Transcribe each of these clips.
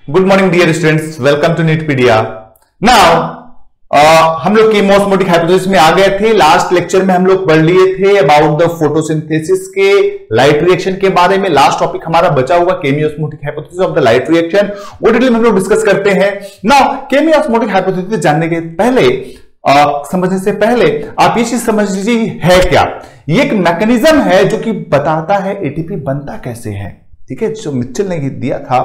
Good morning dear students, welcome to NEETpedia. Now हम लोग की ऑस्मोटिक हाइपोथेसिस में आ गए थे। लास्ट लेक्चर में हम लोग पढ़ लिए थे अबाउट द फोटोसिंथेसिस के लाइट रिएक्शन के बारे में। लास्ट टॉपिक हमारा बचा हुआ chemiosmotic hypothesis of the light reaction, वो डिटेल में हम लोग डिस्कस करते हैं। नाउ केमी ऑस्मोटिक हाइपोथेसिस जानने के पहले समझने से पहले आप ये चीज समझ लीजिए है क्या। ये एक मैकेनिज्म है जो कि बताता है एटीपी बनता कैसे है। ठीक है, जो मिचेल ने दिया था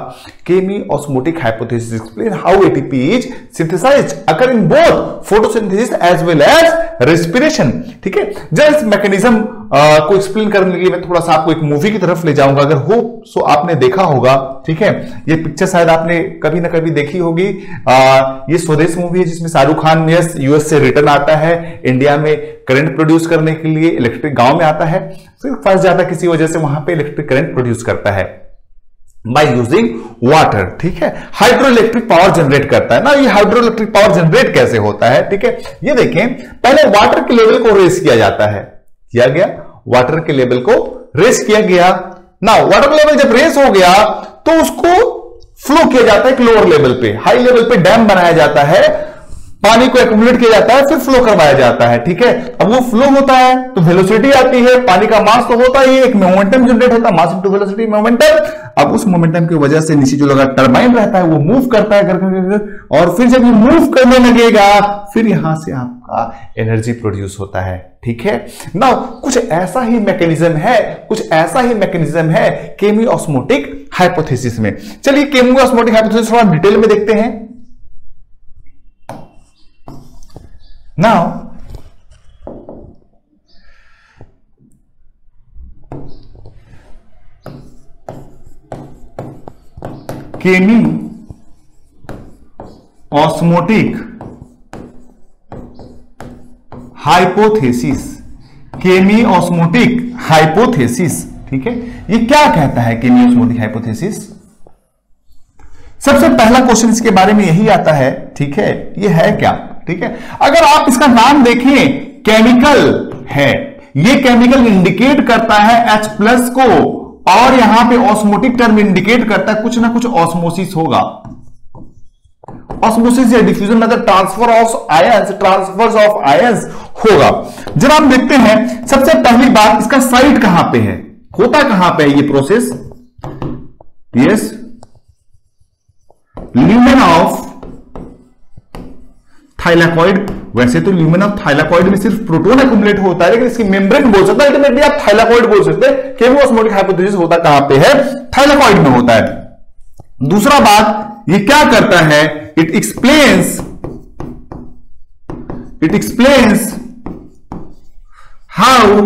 chemiosmotic hypothesis explain how ATP is synthesized occur in both photosynthesis as well as respiration. ठीक है, जब इस मैकेनिज्म को एक्सप्लेन करने के लिए मैं थोड़ा सा आपको एक मूवी की तरफ ले जाऊंगा। अगर हो सो आपने देखा होगा, ठीक है, ये पिक्चर शायद आपने कभी ना कभी देखी होगी। ये स्वदेश मूवी है जिसमें शाहरुख खान यूएस से रिटर्न आता है, इंडिया में करंट प्रोड्यूस करने के लिए इलेक्ट्रिक गांव में आता है, फिर फंस जाता है किसी वजह से, वहां पे इलेक्ट्रिक करंट प्रोड्यूस करता है बाय यूजिंग वाटर। ठीक है, हाइड्रो इलेक्ट्रिक पावर जनरेट करता है ना। ये हाइड्रो इलेक्ट्रिक पावर जनरेट कैसे होता है? ठीक है, ये देखें, पहले वाटर के लेवल को रेस किया जाता है, किया गया, वाटर के लेवल को रेस किया गया ना। वाटर लेवल जब रेस हो गया तो उसको फ्लो किया जाता है एक लोअर लेवल पे, हाई लेवल पे डैम बनाया जाता है, पानी को एक्युमुलेट किया जाता है, फिर फ्लो करवाया जाता है। ठीक है, अब वो फ्लो होता है तो वेलोसिटी आती है, पानी का मास तो होता ही, एक मोमेंटम जनरेट होता है, मास इनटू वेलोसिटी मोमेंटम। अब उस मोमेंटम की वजह से नीचे जो लगा टरबाइन रहता है वो मूव करता है और फिर जब ये मूव करने लगेगा फिर यहां से आपका एनर्जी प्रोड्यूस होता है। ठीक है, नाउ कुछ ऐसा ही मैकेनिज्म है, कुछ ऐसा ही मैकेनिज्म है केमी ऑस्मोटिक हाइपोथेसिस में। चलिए केमी ऑस्मोटिक हाइपोथेसिस थोड़ा डिटेल में देखते हैं। Now, chemiosmotic hypothesis, chemiosmotic hypothesis, ठीक है, ये क्या कहता है केमी ऑस्मोटिक हाइपोथेसिस? सबसे पहला क्वेश्चन इसके बारे में यही आता है। ठीक है, ये है क्या? ठीक है, अगर आप इसका नाम देखें, केमिकल है, ये केमिकल इंडिकेट करता है H+ को, और यहां पे ऑस्मोटिक टर्म इंडिकेट करता है कुछ ना कुछ ऑस्मोसिस होगा, ऑस्मोसिस या डिफ्यूजन मतलब ट्रांसफर ऑफ आयंस होगा। जब आप देखते हैं, सबसे पहली बात इसका साइट कहां पे है, होता कहां पे है ये process? Yes, lumen of thylakoid. वैसे तो ल्यूमेन ऑफ थाइलाकॉइड में सिर्फ प्रोटॉन एक्युमुलेट होता है, लेकिन इसकी मेम्ब्रेन बोल सकता है, अल्टीमेटली आप थाइलाकॉइड बोल सकते हैं। केमी ऑस्मोटिक हाइपोथेसिस होता कहां पे है? थाइलाकॉइड में होता है। दूसरा बात, ये क्या करता है? It explains how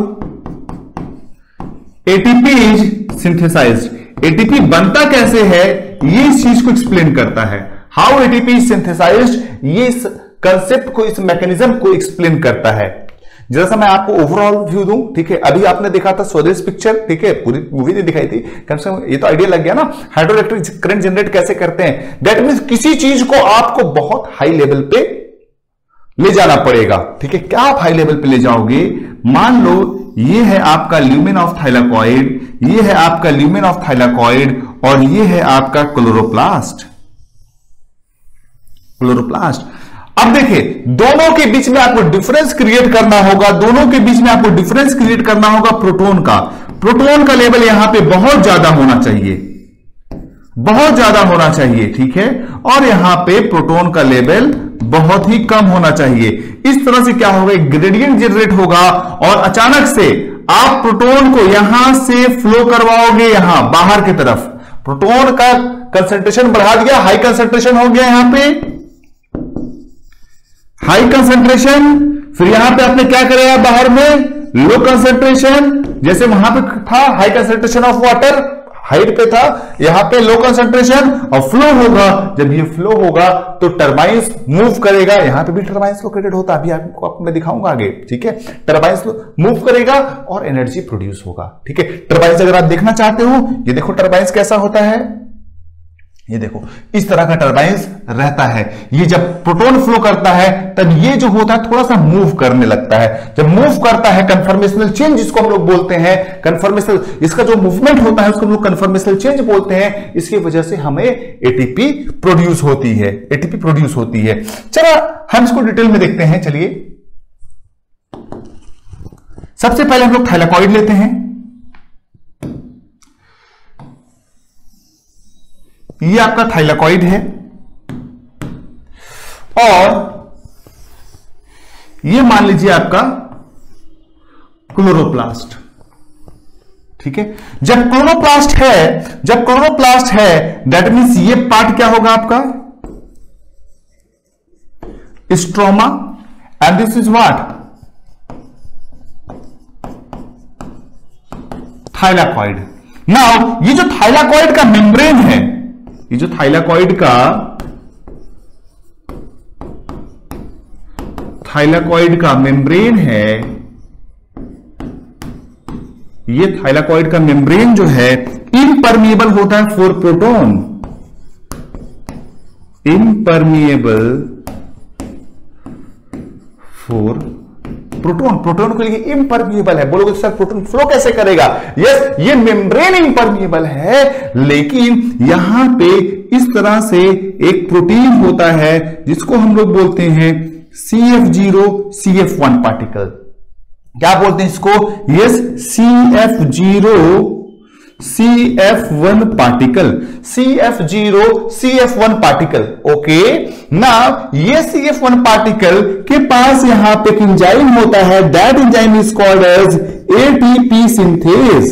ATP is synthesised. ATP बनता कैसे है, ये इस चीज को एक्सप्लेन करता है। हाउ एटीपी इज सिंथेसाइज्ड, ये कंसेप्ट को, इस मैकेनिज्म को एक्सप्लेन करता है। जैसा मैं आपको ओवरऑल व्यू दूं, ठीक है, अभी आपने देखा था स्वदेश पिक्चर, ठीक है, पूरी मूवी नहीं दिखाई थी, कम से कम ये तो आइडिया लग गया ना हाइड्रो इलेक्ट्रिक करंट जनरेट कैसे करते हैं। दैट मींस किसी चीज को आपको बहुत हाई लेवल पे ले जाना पड़ेगा। ठीक है, क्या आप हाई लेवल पे ले जाओगे? मान लो ये है आपका ल्यूमेन ऑफ थाइलाकॉइड, ये है आपका ल्यूमेन ऑफ थाइलाकॉइड, और ये है आपका क्लोरोप्लास्ट। अब देखिए, दोनों के बीच में आपको डिफरेंस क्रिएट करना होगा, दोनों के बीच में आपको डिफरेंस क्रिएट करना होगा प्रोटॉन का। प्रोटॉन का लेवल यहां पे बहुत ज्यादा होना चाहिए, बहुत ज्यादा होना चाहिए। ठीक है, और यहां पे प्रोटॉन का लेवल बहुत ही कम होना चाहिए। इस तरह से क्या होगा, ग्रेडियंट जनरेट होगा, और अचानक से आप प्रोटॉन को यहां से फ्लो करवाओगे यहां बाहर की तरफ। प्रोटॉन का कंसंट्रेशन बढ़ा दिया, हाई कंसंट्रेशन हो गया यहां पे, हाई कंसंट्रेशन, फिर यहां पे आपने क्या करेगा बाहर में, लो कंसंट्रेशन। जैसे वहां पे था high concentration of water, height पे था, यहां पे लो कंसंट्रेशन, और फ्लो होगा। जब ये फ्लो होगा तो टरबाइंस मूव करेगा, यहां पे भी टरबाइंस लोकेटेड होता है, अभी आपको मैं दिखाऊंगा आगे। ठीक है, टरबाइंस मूव करेगा और एनर्जी प्रोड्यूस होगा। ठीक है, टरबाइंस अगर आप देखना चाहते हो, ये देखो टरबाइंस कैसा होता है, ये देखो इस तरह का टर्बाइंस रहता है। ये जब प्रोटॉन फ्लो करता है तब ये जो होता है थोड़ा सा मूव करने लगता है। जब मूव करता है कन्फर्मेशनल चेंज जिसको हम लोग बोलते हैं, कन्फर्मेशनल, इसका जो मूवमेंट होता है उसको हम लोग कन्फर्मेशनल चेंज बोलते हैं। इसकी वजह से हमें एटीपी प्रोड्यूस होती है, एटीपी प्रोड्यूस होती है। चलो हम इसको डिटेल में देखते हैं। चलिए सबसे पहले हम लोग थाइलाकॉइड लेते हैं। ये आपका थाइलाकॉइड है और ये मान लीजिए आपका क्लोरोप्लास्ट। ठीक है, जब क्लोरोप्लास्ट है दैट मीन्स ये पार्ट क्या होगा आपका stroma and this is what thylakoid. Now ये जो थाइलाकॉइड का मेम्ब्रेन है, ये जो थाइलाकॉइड का मेम्ब्रेन है, ये थाइलाकॉइड का मेम्ब्रेन जो है इम्परमिएबल होता है for proton, impermeable for proton. Proton के लिए इम्परमिएबल है। बोलोगे सर प्रोटॉन फ्लो कैसे करेगा? यस, ये मेम्ब्रेन इम्परमिएबल है, लेकिन यहां पे इस तरह से एक प्रोटीन होता है जिसको हम लोग बोलते हैं CF0 CF1 पार्टिकल। क्या बोलते हैं इसको? Yes, CF0 CF1 particle, CF0 CF1 particle. Okay, now ये CF1 पार्टिकल के पास यहां पे एक एंजाइम होता है, that enzyme is called as ATP synthase.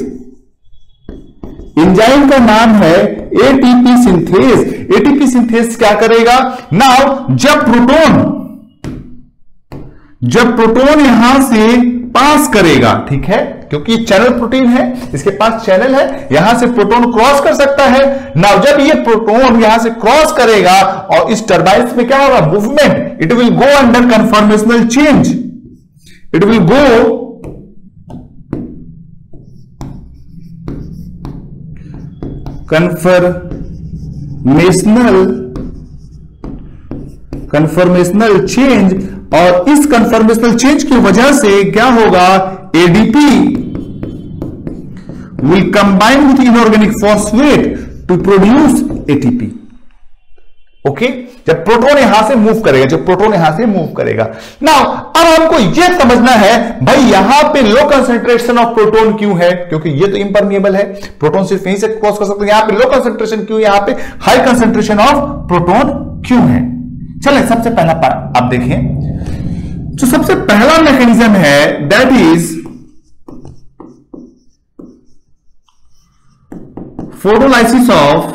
Enzyme का नाम है ATP सिंथेज। ATP सिंथेज क्या करेगा? नाउ जब प्रोटॉन यहां से पास करेगा, ठीक है, क्योंकि चैनल प्रोटीन है, इसके पास चैनल है, यहां से प्रोटॉन क्रॉस कर सकता है। नाउ जब ये प्रोटॉन यहां से क्रॉस kरेगा और इस टर्बाइन में क्या होगा? Movement, it will go under conformational change, it will go conformational change, और इस कन्फर्मेशनल चेंज की वजह से क्या होगा? ADP will combine with inorganic phosphate to produce ATP. Okay, जब प्रोटॉन यहां से मूव करेगा, नाउ अब हमको यह समझना है भाई यहां पे लो कंसंट्रेशन ऑफ प्रोटॉन क्यों है? क्योंकि ये तो इंपरमिएबल है, प्रोटॉन सिर्फ यहीं से क्रॉस कर सकते हैं। यहां पे लो कंसंट्रेशन क्यों, यहां पे हाई कंसंट्रेशन ऑफ प्रोटॉन क्यों है? चलिए सबसे पहला पार्ट आप देखें। जो सबसे पहला मैकेनिज्म है that is photolysis of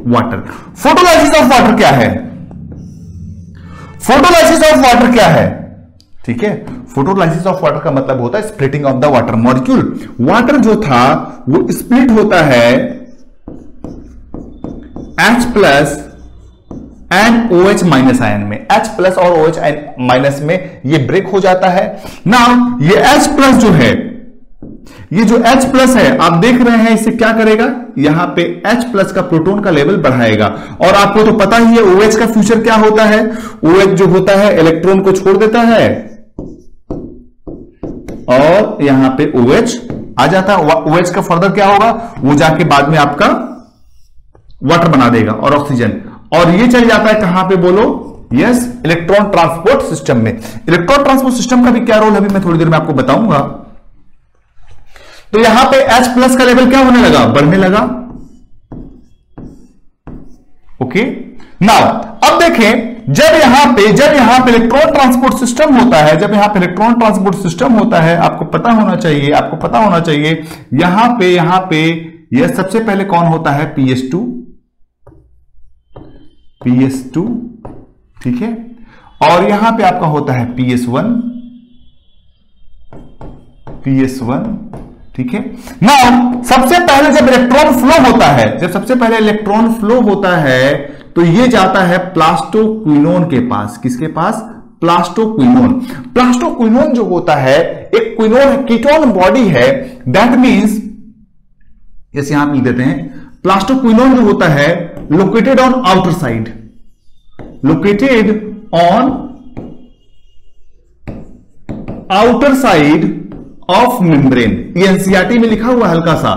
water. Photolysis of water क्या है? फोटोलाइसिस ऑफ वाटर क्या है? ठीक है, फोटोलाइसिस ऑफ वाटर का मतलब होता है splitting of the water molecule. Water जो था वो स्प्लिट होता है H plus and OH minus ion में। H प्लस और OH माइनस में ये ब्रेक हो जाता है। नाउ ये H प्लस जो है, ये जो H प्लस है आप देख रहे हैं, इसे क्या करेगा? यहां पे H प्लस का प्रोटॉन का लेवल बढ़ाएगा। और आपको तो पता ही है OH का फ्यूचर क्या होता है? OH जो होता है इलेक्ट्रॉन को छोड़ देता है और यहां पे OH आ जाता है। OH का फर्दर क्या होगा? वो जाके बाद में आपका वाटर बना देगा और ऑक्सीजन, और ये चल जाता है कहां पे बोलो? यस, इलेक्ट्रॉन ट्रांसपोर्ट सिस्टम में। इलेक्ट्रॉन ट्रांसपोर्ट सिस्टम का भी क्या रोल है अभी मैं थोड़ी देर में आपको बताऊंगा। तो यहां पे H प्लस का लेवल क्या होने लगा? बढ़ने लगा। ओके, नाउ अब देखें, जब यहां पे इलेक्ट्रॉन ट्रांसपोर्ट सिस्टम होता है, आपको पता होना चाहिए, यहां पे यह सबसे पहले कौन होता है? PS2, ठीक है, और यहां पे आपका होता है PS1, ठीक है। नाउ सबसे पहले जब इलेक्ट्रॉन फ्लो होता है, तो ये जाता है प्लास्टोक्विनोन के पास। किसके पास? प्लास्टोक्विनोन जो होता है एक क्विनोन कीटोन बॉडी है, दैट मींस यहां लिख देते हैं प्लास्टोक्विनोन जो होता है located on outer side, located on outer side of membrane, ये एनसीईआरटी में लिखा हुआ हल्का सा,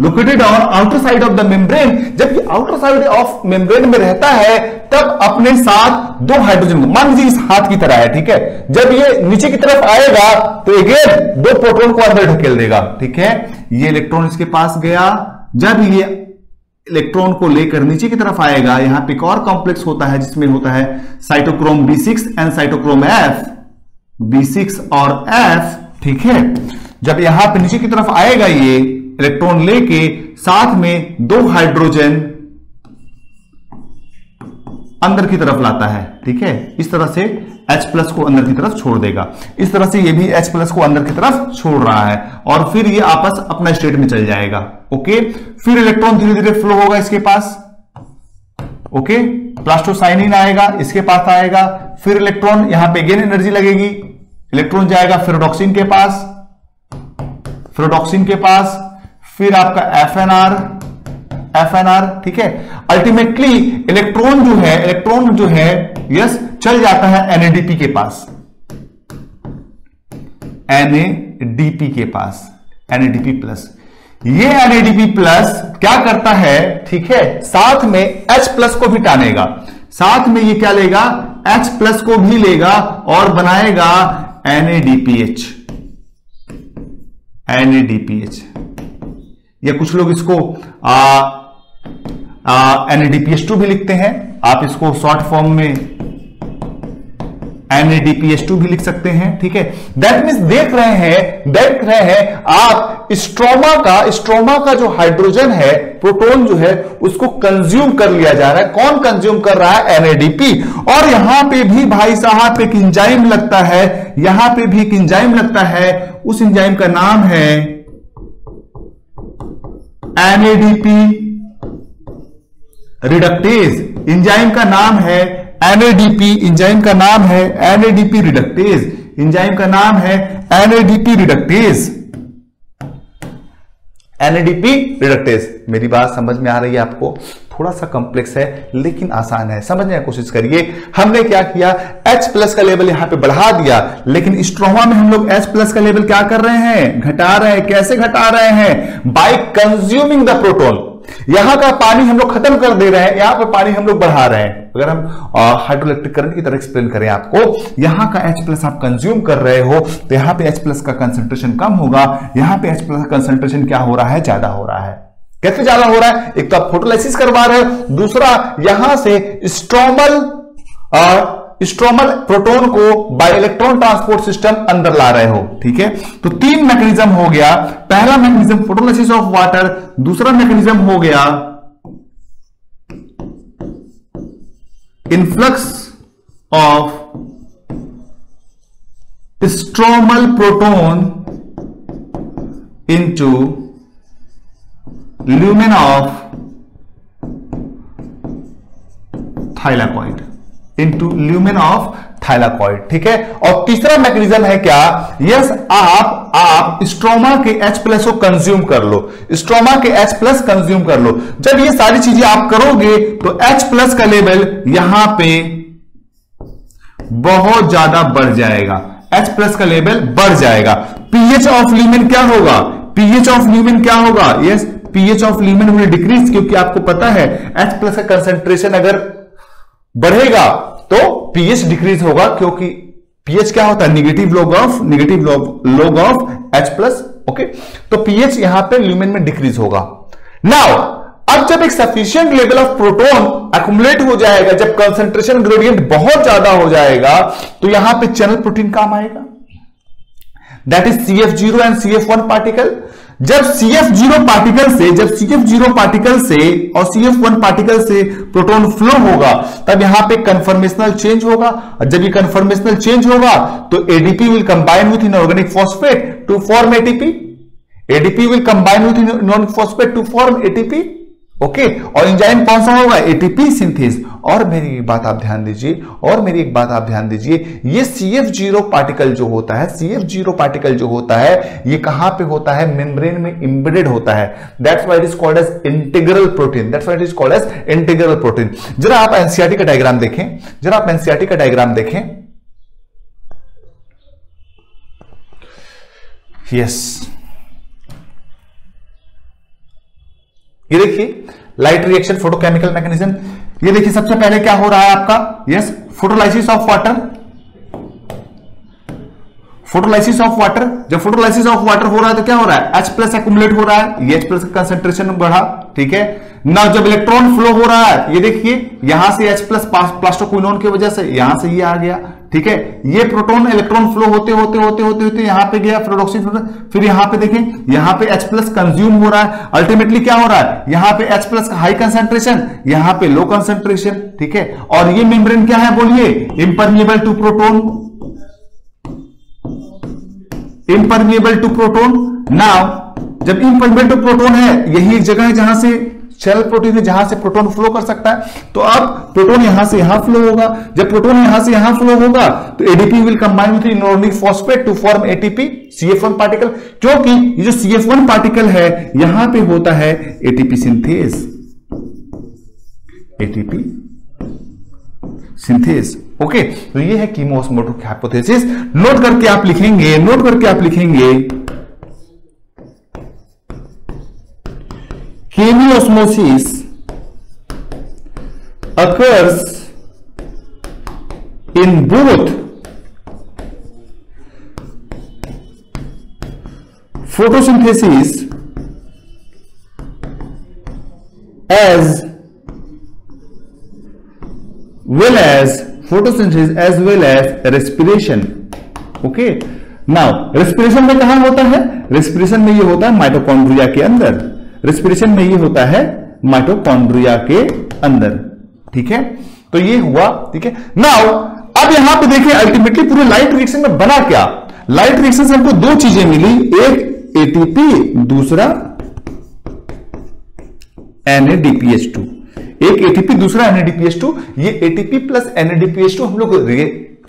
located on outer side of the membrane. जब ये आउटर साइड ऑफ मेम्ब्रेन में रहता है तब अपने साथ दो हाइड्रोजन, मान लीजिए इस हाथ की तरह है, ठीक है, जब ये नीचे की तरफ आएगा तो अगेन दो प्रोटॉन को अंदर ढकेल देगा, ठीक है, ये इलेक्ट्रॉन इसके पास गया, जब ये इलेक्ट्रॉन को लेकर नीचे की तरफ आएगा, यहां पे एक और कॉम्प्लेक्स होता है जिसमें होता है cytochrome B6 and cytochrome F, B6 और F, ठीक है, जब यहां पे नीचे की तरफ आएगा ये इलेक्ट्रॉन लेके साथ में दो हाइड्रोजन अंदर की तरफ लाता है, ठीक है, इस तरह से H+ को अंदर की तरफ छोड़ देगा, इस तरह से ये भी H+ को अंदर की तरफ छोड़ रहा है और फिर ये आपस अपना स्टेट में चल जाएगा, ओके। फिर इलेक्ट्रॉन धीरे धीरे फ्लो होगा इसके पास, ओके, प्लास्टोसाइनिन आएगा इसके पास आएगा, फिर इलेक्ट्रॉन यहां पे गेन एनर्जी लगेगी, इलेक्ट्रॉन जाएगा फेरोडॉक्सिन के पास, फेरोडॉक्सिन के पास, फिर आपका FNR, ठीक है, अल्टीमेटली इलेक्ट्रॉन जो है यस चल जाता है NADP के पास, NADP के पास, NADP+। ये NADP+ क्या करता है, ठीक है, साथ में H+ को भी टानेगा, साथ में ये क्या लेगा, H+ को भी लेगा और बनाएगा NADPH, या कुछ लोग इसको NADPH2 भी लिखते हैं, आप इसको शॉर्ट फॉर्म में NADPH2 भी लिख सकते हैं, ठीक है। दैट मीन्स देख रहे हैं आप स्ट्रोमा का जो हाइड्रोजन है, प्रोटॉन जो है उसको कंज्यूम कर लिया जा रहा है। कौन कंज्यूम कर रहा है? NADP। और यहां पे भी भाई साहब एक एंजाइम लगता है, यहां पे भी एक एंजाइम लगता है, उस एंजाइम का नाम है NADP रिडक्टेज। एंजाइम का नाम है NADP, एंजाइम का नाम है NADP रिडक्टेज, एंजाइम का नाम है NADP रिडक्टेज, NADP रिडक्टेज। मेरी बात समझ में आ रही है आपको? थोड़ा सा कॉम्प्लेक्स है लेकिन आसान है, समझने की कोशिश करिए। हमने क्या किया, H+ का लेवल यहां पे बढ़ा दिया, लेकिन स्ट्रोमा में हम लोग H+ का लेवल क्या कर रहे हैं, घटा रहे हैं। कैसे घटा रहे हैं? Bye consuming the proton. यहां का पानी हम लोग खत्म कर दे रहे हैं, यहां पे पानी हम लोग बढ़ा रहे हैं। अगर हम हाइड्रोइलेक्ट्रिक करंट की तरह एक्सप्लेन करें आपको, यहां का H+ आप कंज्यूम कर रहे हो तो यहां पे H+ का कंसंट्रेशन कम होगा, यहां पे H+ का कंसंट्रेशन क्या हो रहा है, ज्यादा हो रहा है। कैसे ज्यादा हो रहा है? एक तो आप फोटोलाइसिस करवा रहे हो, दूसरा यहां से स्ट्रोमल प्रोटॉन को बाय इलेक्ट्रॉन ट्रांसपोर्ट सिस्टम अंदर ला रहे हो, ठीक है। तो तीन मैकेनिज्म हो गया। पहला मैकेनिज्म फोटोलाइसिस ऑफ वाटर, दूसरा मैकेनिज्म हो गया influx of stromal proton into lumen of thylakoid, into lumen of thylakoid, ठीक है। और तीसरा मैकेनिज्म है क्या, यस, आप स्ट्रोमा के H+ को कंज्यूम कर लो, स्ट्रोमा के H+ कंज्यूम कर लो। जब ये सारी चीजें आप करोगे तो H+ का लेवल यहां पे बहुत ज्यादा बढ़ जाएगा, H+ का लेवल बढ़ जाएगा। pH ऑफ ल्यूमेन क्या होगा, pH ऑफ ल्यूमेन क्या होगा, yes, pH of lumen will decrease, क्योंकि आपको पता है H+ का कंसंट्रेशन अगर बढ़ेगा तो pH डिक्रीज होगा, क्योंकि pH क्या होता है, negative log of H+, okay. तो pH यहां पे ल्यूमेन में डिक्रीज होगा। नाउ अब जब एक sufficient level of proton accumulate हो जाएगा, जब कंसंट्रेशन ग्रेडियंट बहुत ज्यादा हो जाएगा, तो यहां पे चैनल प्रोटीन काम आएगा, that is CF0 and CF1 particle. जब CF0 पार्टिकल से और CF1 पार्टिकल से प्रोटॉन फ्लो होगा, तब यहां पे कन्फर्मेशनल चेंज होगा, और जब ये कन्फर्मेशनल चेंज होगा तो ADP will combine with inorganic phosphate to form ATP, ADP will combine with inorganic phosphate to form ATP, okay. और एंजाइम कौन सा होगा, ATP सिंथेस। और मेरी एक बात आप ध्यान दीजिए, ये CF0 पार्टिकल जो होता है, CF0 पार्टिकल जो होता है, ये कहां पे होता है? मेम्ब्रेन में एम्बेडेड होता है। That's why it is called as integral protein. जरा आप एनसीईआरटी का डायग्राम देखें, यस, ये देखिए लाइट रिएक्शन, फोटोकेमिकल मैकेनिज्म। ये देखिए सबसे पहले क्या हो रहा है आपका? Yes, photolysis of water. जब फोटोलाइसिस ऑफ वाटर हो रहा है तो क्या हो रहा है? H+ एक्युमुलेट हो रहा है, ये H+ का कंसंट्रेशन बढ़ा, ठीक है ना। जब इलेक्ट्रॉन फ्लो हो रहा है, ये देखिए यहां से H+ प्लास्टोक्विनोन की वजह से यहां से ये आ गया, ठीक है। ये प्रोटॉन इलेक्ट्रॉन फ्लो होते यहां पे गया, फिर यहां पे देखें, यहां पे H+ कंज्यूम हो रहा है। अल्टीमेटली क्या हो रहा है? यहां पे H+ हाई कंसंट्रेशन, यहां पे लो कंसंट्रेशन, ठीक है। और ये मेम्ब्रेन क्या है बोलिए? Impermeable to proton. नाउ जब इम्परमिएबल टू प्रोटोन है, यही एक जगह है जहां से शेल प्रोटीन है, जहां से प्रोटॉन फ्लो कर सकता है। तो अब प्रोटॉन यहां से यहां फ्लो होगा। जब प्रोटॉन यहां से यहां फ्लो होगा तो ADP will combine with inorganic phosphate to form ATP CF1 particle, क्योंकि ये जो CF1 पार्टिकल है यहां पे होता है एटीपी सिंथेस। ओके, तो ये है कीमोस्मोटिक हाइपोथेसिस। नोट करके आप लिखेंगे Chemiosmosis occurs in both photosynthesis as well as respiration. Okay, now respiration में कहां होता है? रेस्पिरेशन में ये होता है माइटोकॉन्ड्रिया के अंदर, ठीक है। तो ये हुआ, ठीक है। नाउ अब यहां पे देखिए अल्टीमेटली पूरे लाइट रिएक्शन में बना क्या? लाइट रिएक्शन से हमको दो चीजें मिली, एक एटीपी, दूसरा NADPH2। एक एटीपी, दूसरा NADPH2। ये एटीपी प्लस NADPH2 हम लोग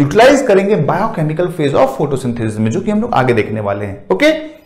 यूटिलाइज करेंगे बायोकेमिकल फेज ऑफ फोटोसिंथेसिस में, जो कि हम लोग आगे देखने वाले हैं। ओके।